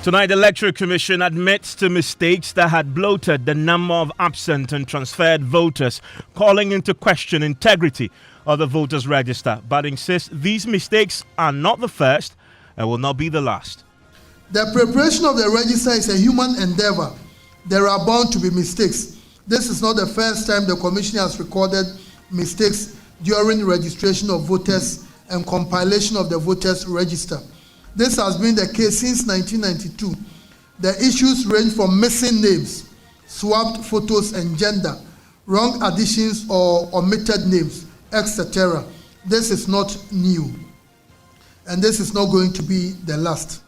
Tonight, the Electoral Commission admits to mistakes that had bloated the number of absent and transferred voters, calling into question integrity of the voters' register, but insists these mistakes are not the first and will not be the last. The preparation of the register is a human endeavor. There are bound to be mistakes. This is not the first time the Commission has recorded mistakes during registration of voters and compilation of the voters' register. This has been the case since 1992. The issues range from missing names, swapped photos and gender, wrong additions or omitted names, etc. This is not new, and this is not going to be the last.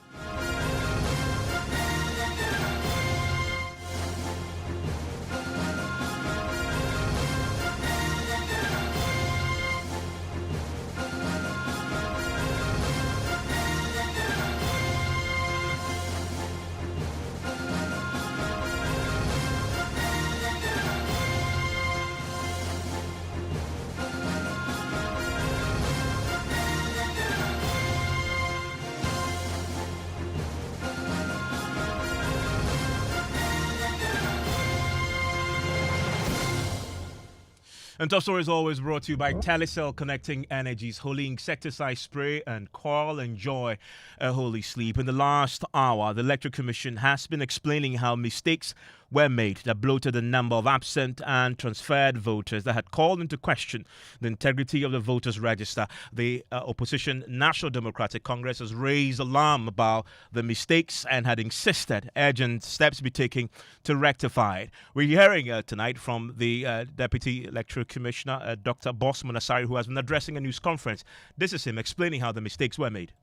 And Top Story is always brought to you by Telecel, connecting energies, holy insecticide spray, and Coral Enjoy a holy sleep. In the last hour, the Electoral Commission has been explaining how mistakes were made that bloated the number of absent and transferred voters that had called into question the integrity of the voters' register. The opposition National Democratic Congress has raised alarm about the mistakes and had insisted urgent steps be taken to rectify it. We're hearing tonight from the Deputy Electoral Commissioner, Dr. Bosman Asari, who has been addressing a news conference. This is him explaining how the mistakes were made.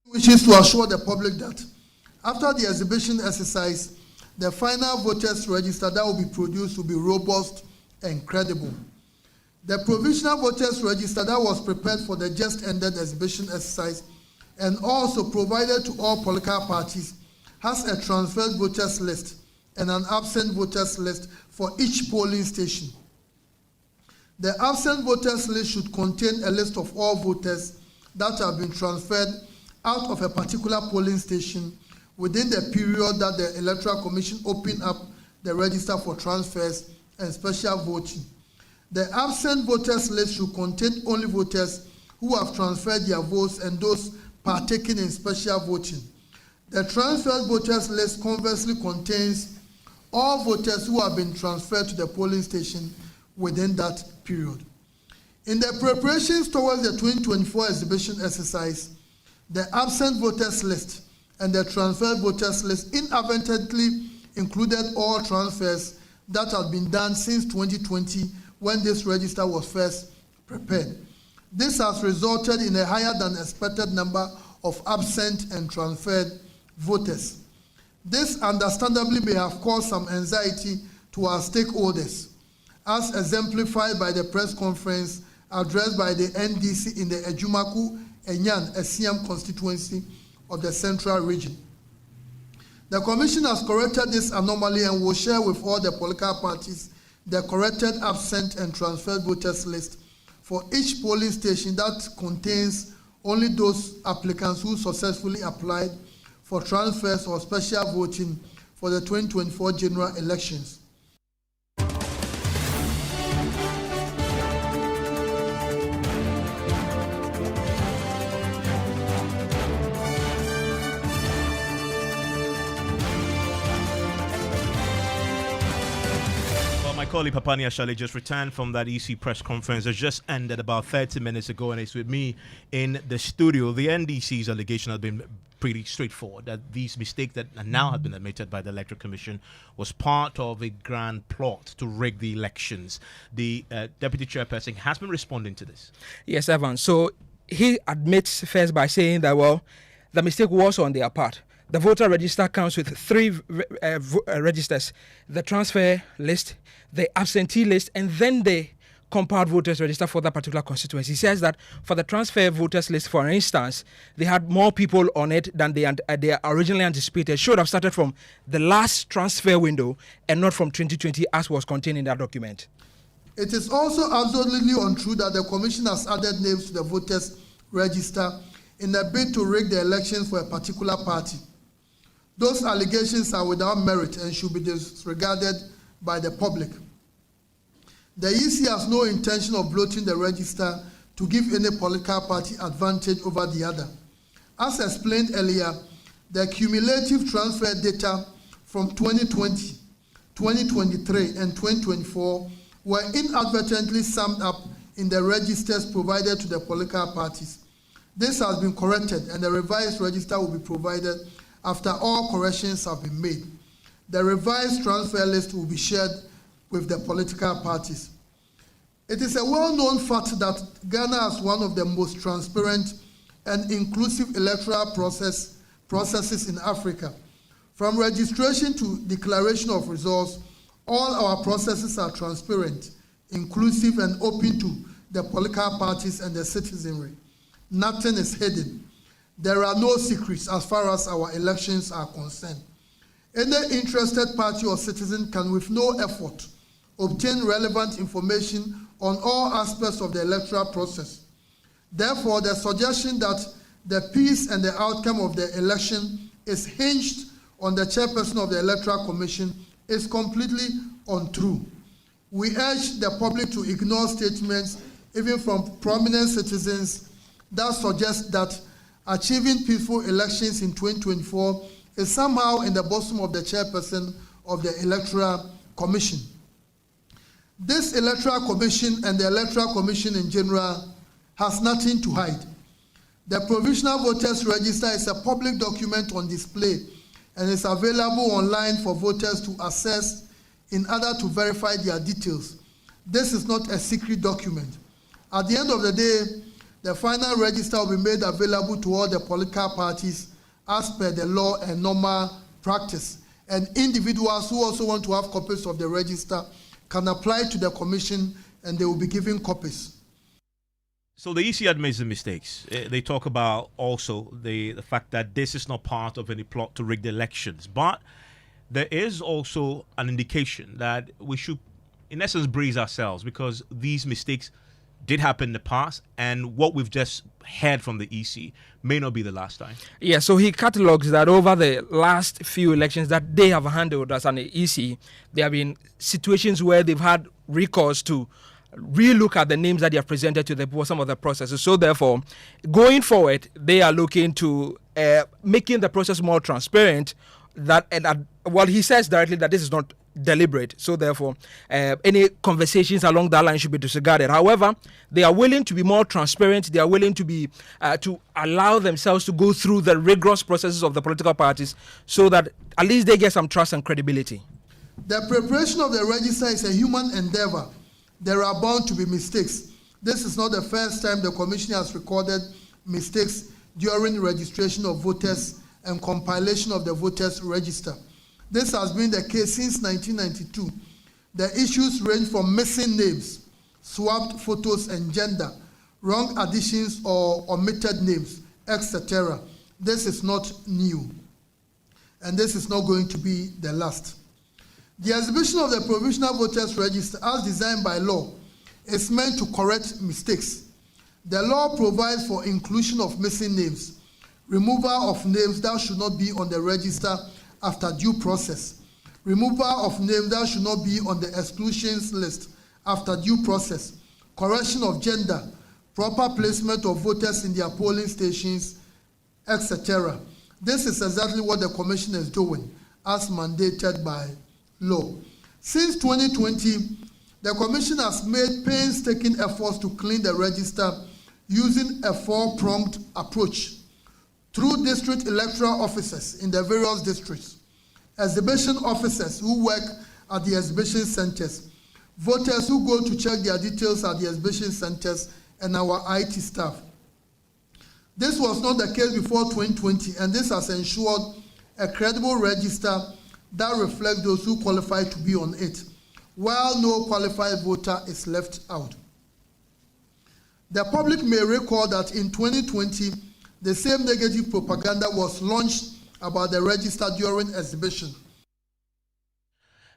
Which is to assure the public that after the exhibition exercise, the final voters register that will be produced will be robust and credible. The provisional voters register that was prepared for the just ended exhibition exercise and also provided to all political parties has a transferred voters list and an absent voters list for each polling station. The absent voters list should contain a list of all voters that have been transferred out of a particular polling station within the period that the Electoral Commission opened up the register for transfers and special voting. The absent voters list should contain only voters who have transferred their votes and those partaking in special voting. The transferred voters list conversely contains all voters who have been transferred to the polling station within that period. In the preparations towards the 2024 exhibition exercise, the absent voters list and the transferred voters list inadvertently included all transfers that had been done since 2020 when this register was first prepared. This has resulted in a higher than expected number of absent and transferred voters. This understandably may have caused some anxiety to our stakeholders, as exemplified by the press conference addressed by the NDC in the Ejumaku Enyan Esiam constituency of the Central Region. The Commission has corrected this anomaly and will share with all the political parties the corrected absent and transferred voters list for each polling station that contains only those applicants who successfully applied for transfers or special voting for the 2024 general elections. My colleague Papani Ashale just returned from that EC press conference that just ended about 30 minutes ago, and it's with me in the studio. The NDC's allegation has been pretty straightforward, that these mistakes that now have been admitted by the Electoral Commission was part of a grand plot to rig the elections. The Deputy Chairperson has been responding to this. Yes, Evan. So he admits first by saying that, well, the mistake was on their part. The voter register comes with three registers: the transfer list, the absentee list, and then the compiled voters register for that particular constituency. He says that for the transfer voters list, for instance, they had more people on it than they originally anticipated. Should have started from the last transfer window and not from 2020 as was contained in that document. It is also absolutely untrue that the Commission has added names to the voters register in a bid to rig the elections for a particular party. Those allegations are without merit and should be disregarded by the public. The EC has no intention of bloating the register to give any political party advantage over the other. As explained earlier, the cumulative transfer data from 2020, 2023, and 2024 were inadvertently summed up in the registers provided to the political parties. This has been corrected, and the revised register will be provided after all corrections have been made. The revised transfer list will be shared with the political parties. It is a well-known fact that Ghana has one of the most transparent and inclusive electoral processes in Africa. From registration to declaration of results, all our processes are transparent, inclusive, and open to the political parties and the citizenry. Nothing is hidden. There are no secrets as far as our elections are concerned. Any interested party or citizen can, with no effort, obtain relevant information on all aspects of the electoral process. Therefore, the suggestion that the peace and the outcome of the election is hinged on the chairperson of the Electoral Commission is completely untrue. We urge the public to ignore statements, even from prominent citizens, that suggest that achieving peaceful elections in 2024 is somehow in the bosom of the chairperson of the Electoral Commission. This Electoral Commission and the Electoral Commission in general has nothing to hide. The Provisional Voters Register is a public document on display and is available online for voters to access in order to verify their details. This is not a secret document. At the end of the day, the final register will be made available to all the political parties as per the law and normal practice. And individuals who also want to have copies of the register can apply to the commission and they will be given copies. So the EC admits the mistakes. They talk about also the fact that this is not part of any plot to rig the elections. But there is also an indication that we should, in essence, brace ourselves because these mistakes did happen in the past, and what we've just heard from the EC may not be the last time. Yeah, so he catalogues that over the last few elections that they have handled as an EC, there have been situations where they've had recourse to relook at the names that they have presented to the some of the processes. So therefore, going forward, they are looking to making the process more transparent. Well, he says directly that this is not deliberate. So therefore, any conversations along that line should be disregarded. However, they are willing to be more transparent. They are willing to be to allow themselves to go through the rigorous processes of the political parties so that at least they get some trust and credibility. The preparation of the register is a human endeavor. There are bound to be mistakes. This is not the first time the Commission has recorded mistakes during registration of voters and compilation of the voters' register. This has been the case since 1992. The issues range from missing names, swapped photos and gender, wrong additions or omitted names, etc. This is not new, and this is not going to be the last. The exhibition of the Provisional Voters Register, as designed by law, is meant to correct mistakes. The law provides for inclusion of missing names, removal of names that should not be on the register after due process, removal of names that should not be on the exclusions list after due process, correction of gender, proper placement of voters in their polling stations, etc. This is exactly what the Commission is doing, as mandated by law. Since 2020, the Commission has made painstaking efforts to clean the register using a four-pronged approach. Through district electoral officers in the various districts, exhibition officers who work at the exhibition centers, voters who go to check their details at the exhibition centers, and our IT staff. This was not the case before 2020, and this has ensured a credible register that reflects those who qualify to be on it, while no qualified voter is left out. The public may recall that in 2020, the same negative propaganda was launched about the register during exhibition.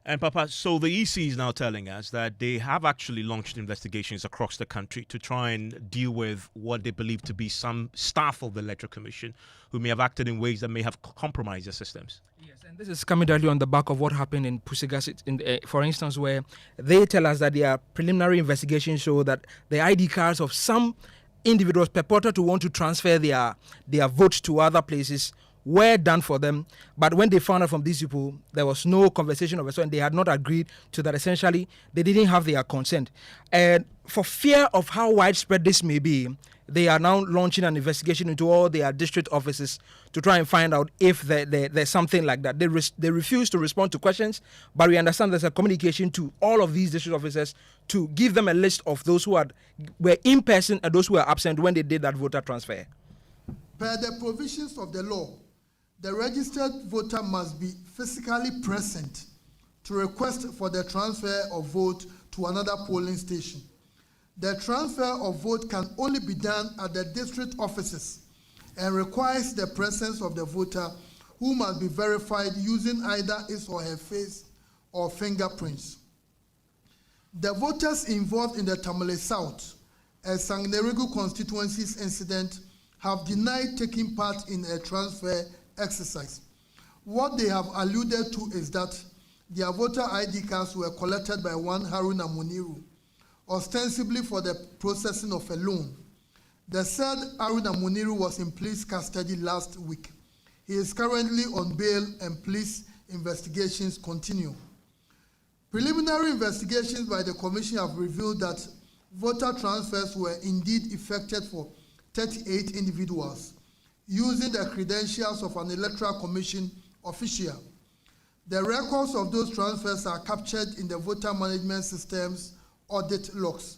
And Papa, so the EC is now telling us that they have actually launched investigations across the country to try and deal with what they believe to be some staff of the Electoral Commission who may have acted in ways that may have compromised the systems. Yes, and this is coming directly on the back of what happened in Pusigas, for instance, where they tell us that their preliminary investigations show that the ID cards of some individuals purported to want to transfer their votes to other places were done for them, but when they found out from these people, there was no conversation of a sort, and they had not agreed to that. Essentially, they didn't have their consent. And for fear of how widespread this may be, they are now launching an investigation into all their district offices to try and find out if there's something like that. They refuse to respond to questions, but we understand there's a communication to all of these district officers to give them a list of those who were in person and those who were absent when they did that voter transfer. Per the provisions of the law, the registered voter must be physically present to request for the transfer of vote to another polling station. The transfer of vote can only be done at the district offices and requires the presence of the voter, who must be verified using either his or her face or fingerprints. The voters involved in the Tamale South and Sangneregu constituencies incident have denied taking part in a transfer exercise. What they have alluded to is that their voter ID cards were collected by one Haruna Muniru, ostensibly for the processing of a loan. The said Haruna Muniru was in police custody last week. He is currently on bail and police investigations continue. Preliminary investigations by the Commission have revealed that voter transfers were indeed effected for 38 individuals using the credentials of an Electoral Commission official. The records of those transfers are captured in the voter management system's audit logs.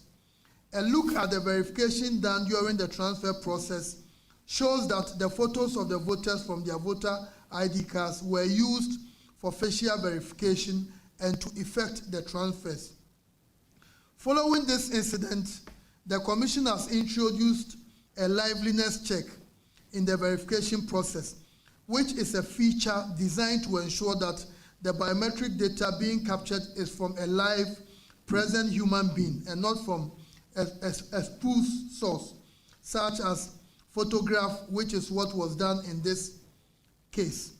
A look at the verification done during the transfer process shows that the photos of the voters from their voter ID cards were used for facial verification and to effect the transfers. Following this incident, the Commission has introduced a liveliness check in the verification process, which is a feature designed to ensure that the biometric data being captured is from a live, present human being and not from a spoof source, such as photograph, which is what was done in this case.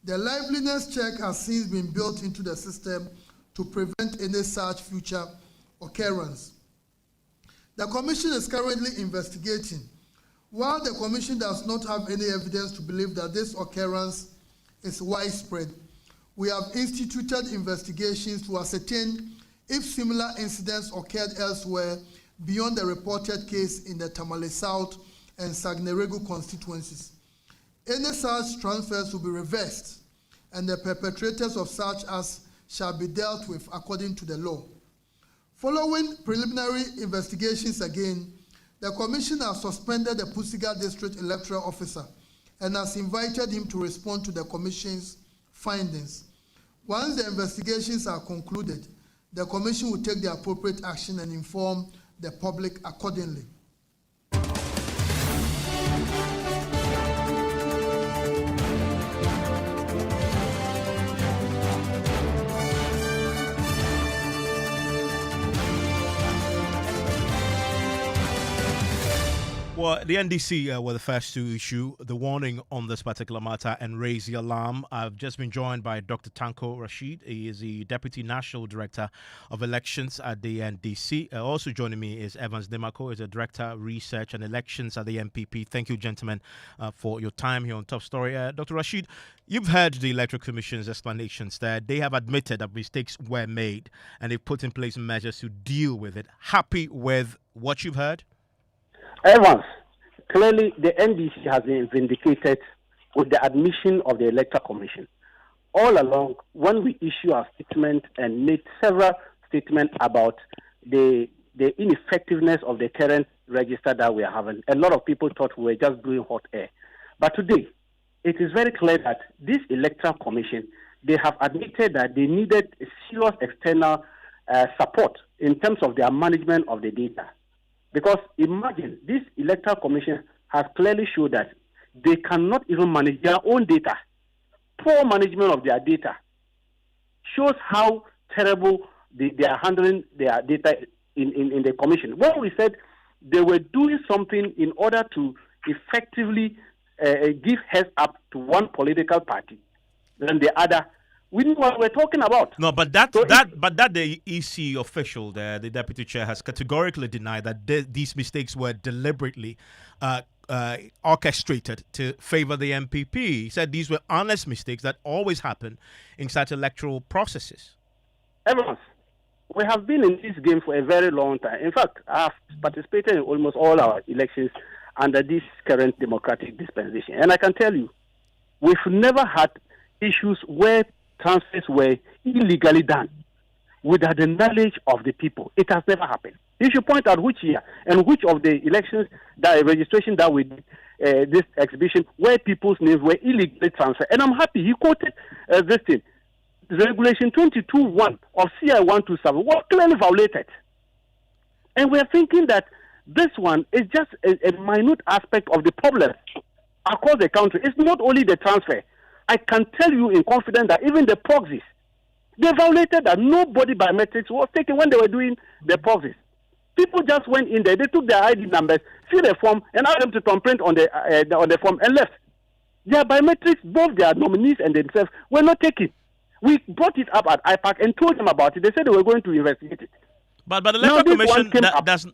The liveliness check has since been built into the system to prevent any such future occurrence. The Commission is currently investigating. While the Commission does not have any evidence to believe that this occurrence is widespread, we have instituted investigations to ascertain if similar incidents occurred elsewhere beyond the reported case in the Tamale South and Sagneregu constituencies. Any such transfers will be reversed, and the perpetrators of such acts shall be dealt with according to the law. Following preliminary investigations again, the Commission has suspended the Pusiga District Electoral Officer and has invited him to respond to the Commission's findings. Once the investigations are concluded, the Commission will take the appropriate action and inform the public accordingly. Well, the NDC were the first to issue the warning on this particular matter and raise the alarm. I've just been joined by Dr. Tanko Rashid. He is the Deputy National Director of Elections at the NDC. Also joining me is Evans Demako, is the Director Research and Elections at the MPP. Thank you, gentlemen, for your time here on Top Story. Dr. Rashid, you've heard the Electoral Commission's explanations there. They have admitted that mistakes were made and they've put in place measures to deal with it. Happy with what you've heard? Evans, clearly the NDC has been vindicated with the admission of the Electoral Commission. All along, when we issue our statement and made several statements about the ineffectiveness of the current register that we are having, a lot of people thought we were just doing hot air. But today, it is very clear that this Electoral Commission, they have admitted that they needed a serious external support in terms of their management of the data. Because imagine, this Electoral Commission has clearly shown that they cannot even manage their own data. Poor management of their data shows how terrible they are handling their data in the commission. When we said they were doing something in order to effectively give heads up to one political party than the other, we knew what we're talking about. No, but the EC official there, the deputy chair, has categorically denied that these mistakes were deliberately orchestrated to favor the MPP. He said these were honest mistakes that always happen in such electoral processes. Evans, we have been in this game for a very long time. In fact, I have participated in almost all our elections under this current democratic dispensation. And I can tell you, we've never had issues where transfers were illegally done without the knowledge of the people. It has never happened. You should point out which year and which of the elections, that registration that we did, this exhibition, where people's names were illegally transferred. And I'm happy he quoted this thing. Regulation 22.1 of CI 127 was clearly violated. And we're thinking that this one is just a minute aspect of the problem across the country. It's not only the transfer. I can tell you in confidence that even the proxies, they violated that. Nobody biometrics was taken when they were doing the proxies. People just went in there, they took their ID numbers, filled a form, and asked them to thumbprint on the form and left. Their biometrics, both their nominees and themselves, were not taken. We brought it up at IPAC and told them about it. They said they were going to investigate it. But the Electoral Commission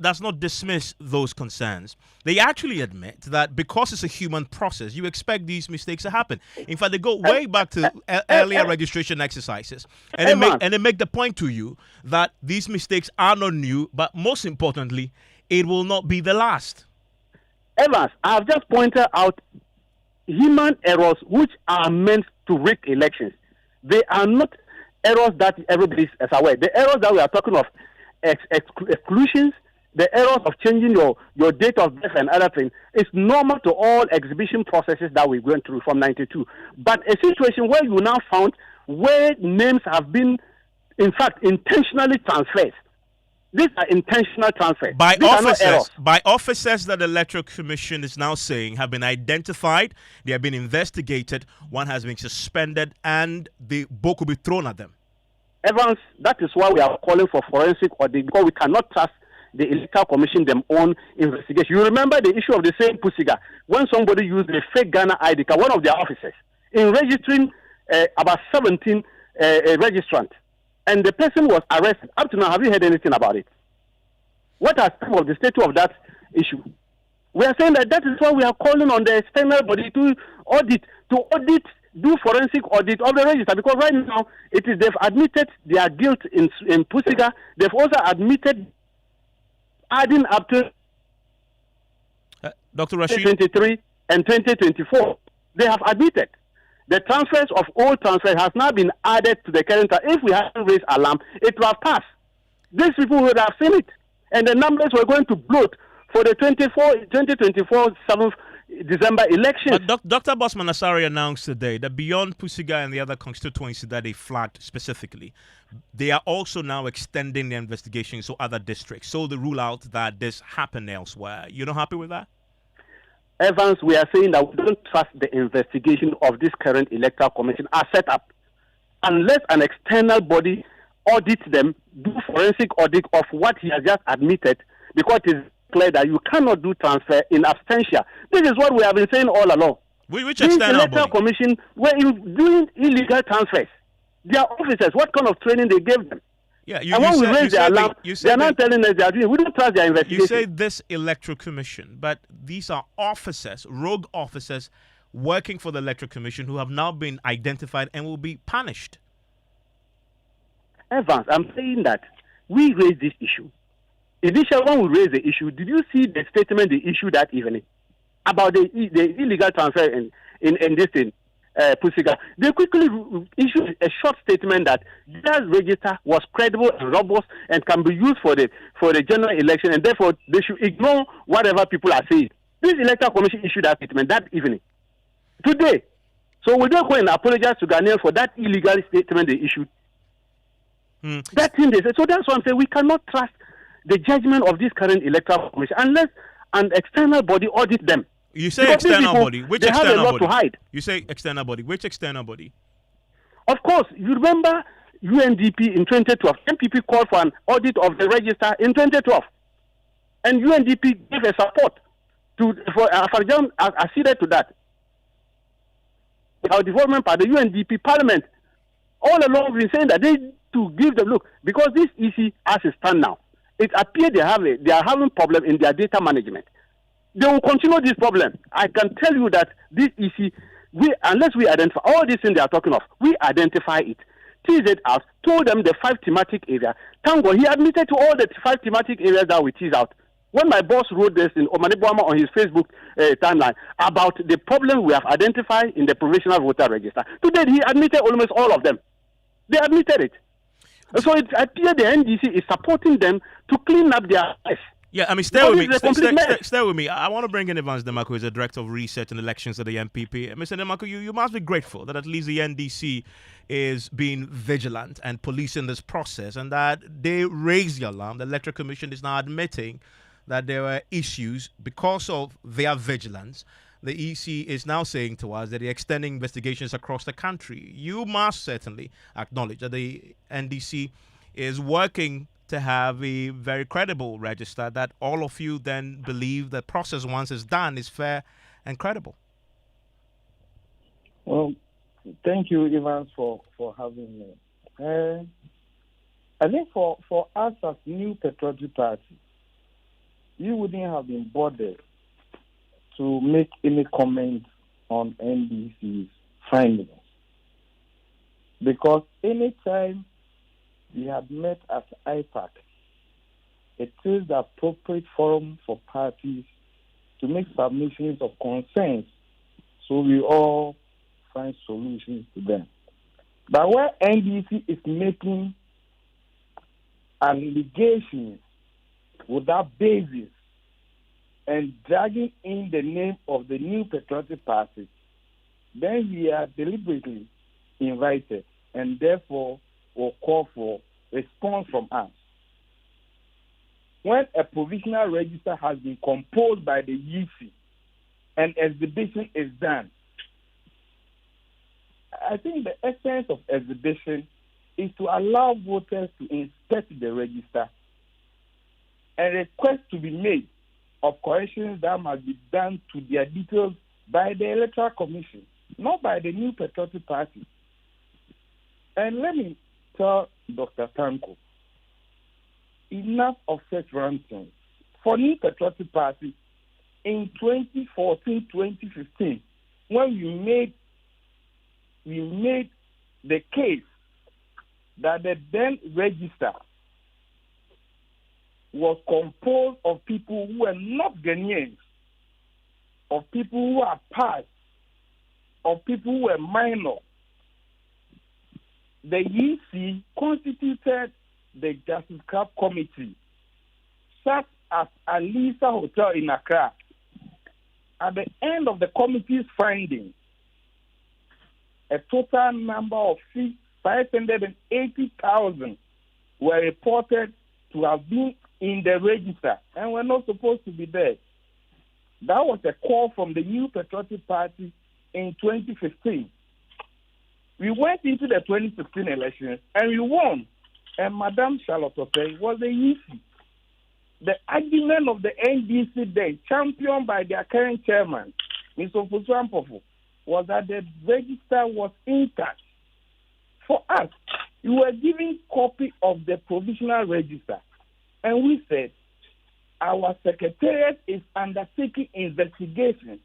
does not dismiss those concerns. They actually admit that because it's a human process, you expect these mistakes to happen. In fact, they go way back to earlier registration exercises. And they make the point to you that these mistakes are not new, but most importantly, it will not be the last. Evans, I have just pointed out human errors which are meant to rig elections. They are not errors that everybody is aware. The errors that we are talking of, exclusions, the errors of changing your date of birth and other things, is normal to all exhibition processes that we went through from 92. But a situation where you now found where names have been, in fact, intentionally transferred. These are intentional transfers. By officers that the Electoral Commission is now saying have been identified, they have been investigated, one has been suspended, and the book will be thrown at them. Evans, that is why we are calling for forensic audit, because we cannot trust the Electoral Commission them own investigation. You remember the issue of the same Pusiga, when somebody used a fake Ghana ID card, one of their officers, in registering about 17 registrants. And the person was arrested. Up to now, have you heard anything about it? What has come of the status of that issue? We are saying that is why we are calling on the external body to audit, do forensic audit of the register. Because right now, they've admitted their guilt in Pusiga. They've also admitted adding up to Dr. Rashid, 2023 and 2024. They have admitted. The transfers of old transfers has now been added to the current. If we hadn't raised alarm, it would have passed. These people would have seen it. And the numbers were going to bloat for the 2024 7th December election. But Dr. Bosman Asari announced today that beyond Pusiga and the other constituencies that they flagged specifically, they are also now extending the investigations to other districts. So they rule out that this happened elsewhere. You're not happy with that? Evans, we are saying that we don't trust the investigation of this current Electoral Commission as set up unless an external body audits them, do forensic audit of what he has just admitted, because it is clear that you cannot do transfer in absentia. This is what we have been saying all along. Which this external Electoral body? Commission were doing illegal transfers. Their officers, what kind of training they gave them? Yeah, and when we raise the alarm, they are not telling us they are doing. We don't trust their investigation. You say this Electoral Commission, but these are officers, rogue officers, working for the Electoral Commission who have now been identified and will be punished. Evans, I'm saying that we raised this issue. Initially, when we raised the issue, did you see the statement they issued that evening about the illegal transfer in this thing? Pusiga, they quickly issued a short statement that their register was credible and robust and can be used for the general election, and therefore they should ignore whatever people are saying. This Electoral Commission issued that statement that evening. Today, so will they go and apologize to Ghanaians for that illegal statement they issued? That thing they said. So that's why I'm saying we cannot trust the judgment of this current Electoral Commission unless an external body audits them. You say external body. Which external body? To hide. You say external body. Which external body? Of course, you remember UNDP in 2012. MPP called for an audit of the register in 2012. And UNDP gave a support for Afarjan acceded to that. Our development part, the UNDP Parliament, all along we've been saying that they to give them look because this EC as it stand now, it appears they are having problem in their data management. They will continue this problem. I can tell you that this EC, unless we identify all these things they are talking of, we identify it, tease it out, told them the 5 thematic areas. Tango, he admitted to all the 5 thematic areas that we tease out. When my boss wrote this in Omanibwama on his Facebook timeline about the problem we have identified in the provisional voter register, today he admitted almost all of them. They admitted it. So it appears the NDC is supporting them to clean up their life. Yeah, I mean, stay with me. Stay with me. I want to bring in Evans Demarco, who is the Director of Research and Elections at the MPP. Mr. Demarco, you must be grateful that at least the NDC is being vigilant and policing this process and that they raised the alarm. The Electoral Commission is now admitting that there were issues because of their vigilance. The EC is now saying to us that they're extending investigations across the country. You must certainly acknowledge that the NDC is working to have a very credible register that all of you then believe the process once it's done is fair and credible. Well, thank you, Evans, for having me. I think for us as New Patriotic Party, you wouldn't have been bothered to make any comment on NDC's findings. Because anytime we have met as IPAC, it is the appropriate forum for parties to make submissions of concerns so we all find solutions to them. But where NDC is making allegations without basis and dragging in the name of the New Patriotic Party, then we are deliberately invited and therefore will call for response from us. When a provisional register has been composed by the UC and exhibition is done, I think the essence of exhibition is to allow voters to inspect the register and request to be made of corrections that must be done to their details by the Electoral Commission, not by the New Patriotic Party. And let me tell Dr. Tanko, enough of such ranting. For New Patriotic Party, in 2014, 2015, when we made the case that the then register was composed of people who were not Ghanaians, of people who are past, of people who were minor. The EC constituted the Justice Club Committee, such as Alisa Hotel in Accra. At the end of the committee's findings, a total number of 580,000 were reported to have been in the register and were not supposed to be there. That was a call from the New Patriotic Party in 2015. We went into the 2016 elections and we won. And Madame Charlotte Osei was the EC. The argument of the NDC then, championed by their current chairman, Mr. Ofosu-Ampofo, was that the register was intact. For us, we were given copy of the provisional register. And we said, our secretariat is undertaking investigation.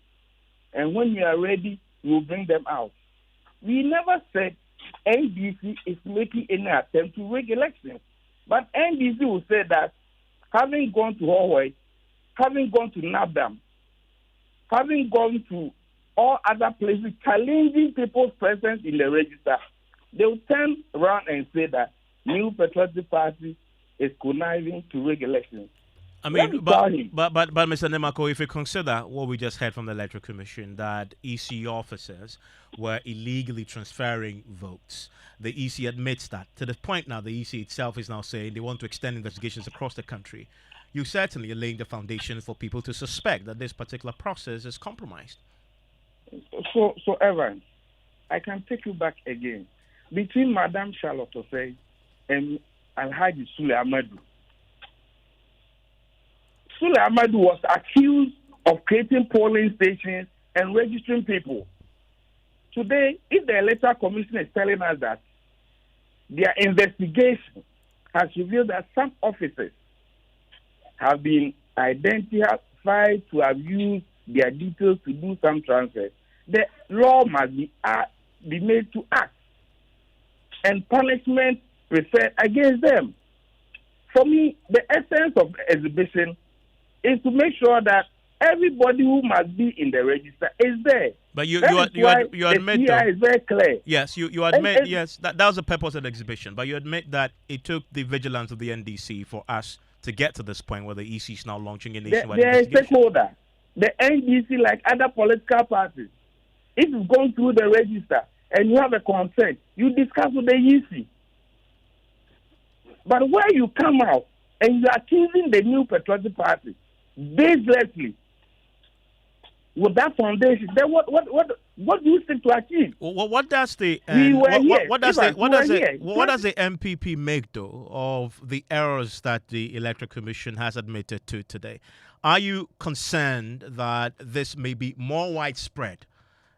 And when we are ready, we will bring them out. We never said NDC is making any attempt to rig elections. But NDC will say that having gone to Hawaii, having gone to Nabdam, having gone to all other places challenging people's presence in the register, they will turn around and say that New Patriotic Party is conniving to rig elections. I mean, but Mr. Demarco, if you consider what we just heard from the Electoral Commission, that EC officers were illegally transferring votes, the EC admits that. To the point now, the EC itself is now saying they want to extend investigations across the country. You certainly are laying the foundation for people to suspect that this particular process is compromised. So Evan, I can take you back again. between Madam Charlotte Osei and Alhaji Sule Amadu. Sule Amadu was accused of creating polling stations and registering people. Today, if the Electoral Commission is telling us that their investigation has revealed that some officers have been identified to have used their details to do some transfers, the law must be made to act and punishment preferred against them. For me, the essence of the exhibition is to make sure that everybody who must be in the register is there. But you admit though, is very clear. yes, you admit, yes, that was the purpose of the exhibition, but you admit that it took the vigilance of the NDC for us to get to this point where the EC is now launching a nationwide They are a investigation. stakeholder. The NDC, like other political parties, if you've gone through the register and you have a consent, you discuss with the EC. But where you come out and you are accusing the New Patriotic Party baselessly with that foundation, then what do you seek to achieve? What does the what does the MPP make though of the errors that the Electoral Commission has admitted to today? Are you concerned that this may be more widespread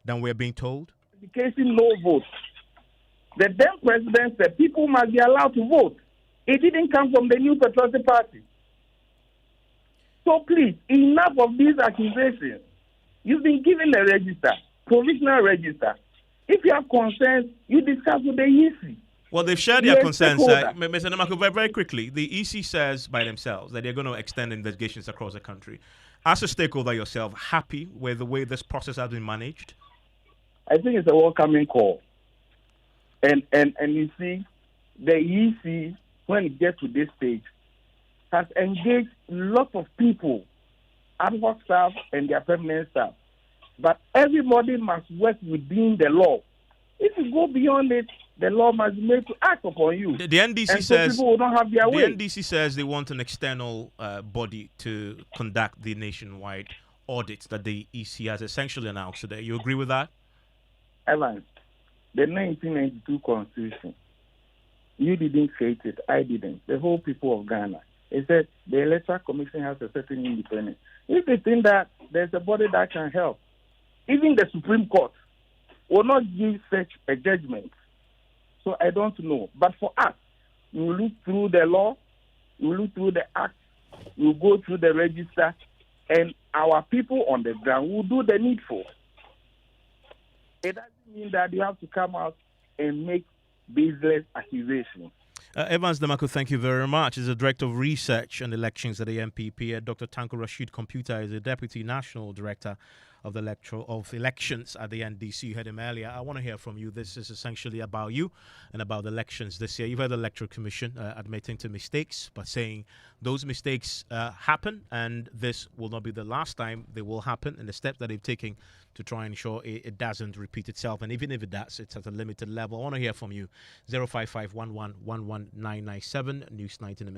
than we're being told? Indicating no vote. The then president said people must be allowed to vote. It didn't come from the New Patriotic Party. So please, enough of these accusations. You've been given a register, provisional register. If you have concerns, you discuss with the EC. Well, they've shared their concerns. Mr. Namako, very quickly, the EC says by themselves that they're going to extend investigations across the country. As a stakeholder yourself, happy with the way this process has been managed? I think it's a welcoming call. And you see, the EC, when it gets to this stage, has engaged lots of people, ad hoc staff and their permanent staff. But everybody must work within the law. If you go beyond it, the law must be made to act upon you. The NDC and says so people will not have their way. The NDC says they want an external body to conduct the nationwide audit that the EC has essentially announced today. You agree with that? Evans, the 1992 Constitution, you didn't create it, I didn't. The whole people of Ghana. It said the Electoral Commission has a certain independence. If they think that there's a body that can help, even the Supreme Court will not give such a judgment. So I don't know. But for us, we will look through the law, we will look through the act, we will go through the register, and our people on the ground will do the needful. It doesn't mean that you have to come out and make baseless accusations. Evans Namako, thank you very much. He's the Director of Research and Elections at the MPP. Dr. Tanko Rashid-Computer is the Deputy National Director of the Elections at the NDC. You heard him earlier. I want to hear from you. This is essentially about you and about the elections this year. You've heard the Electoral Commission admitting to mistakes, but saying those mistakes happen and this will not be the last time they will happen, and the steps that they've taken to try and ensure it doesn't repeat itself. And even if it does, it's at a limited level. I want to hear from you. 055 11 11997, News 19 a minute.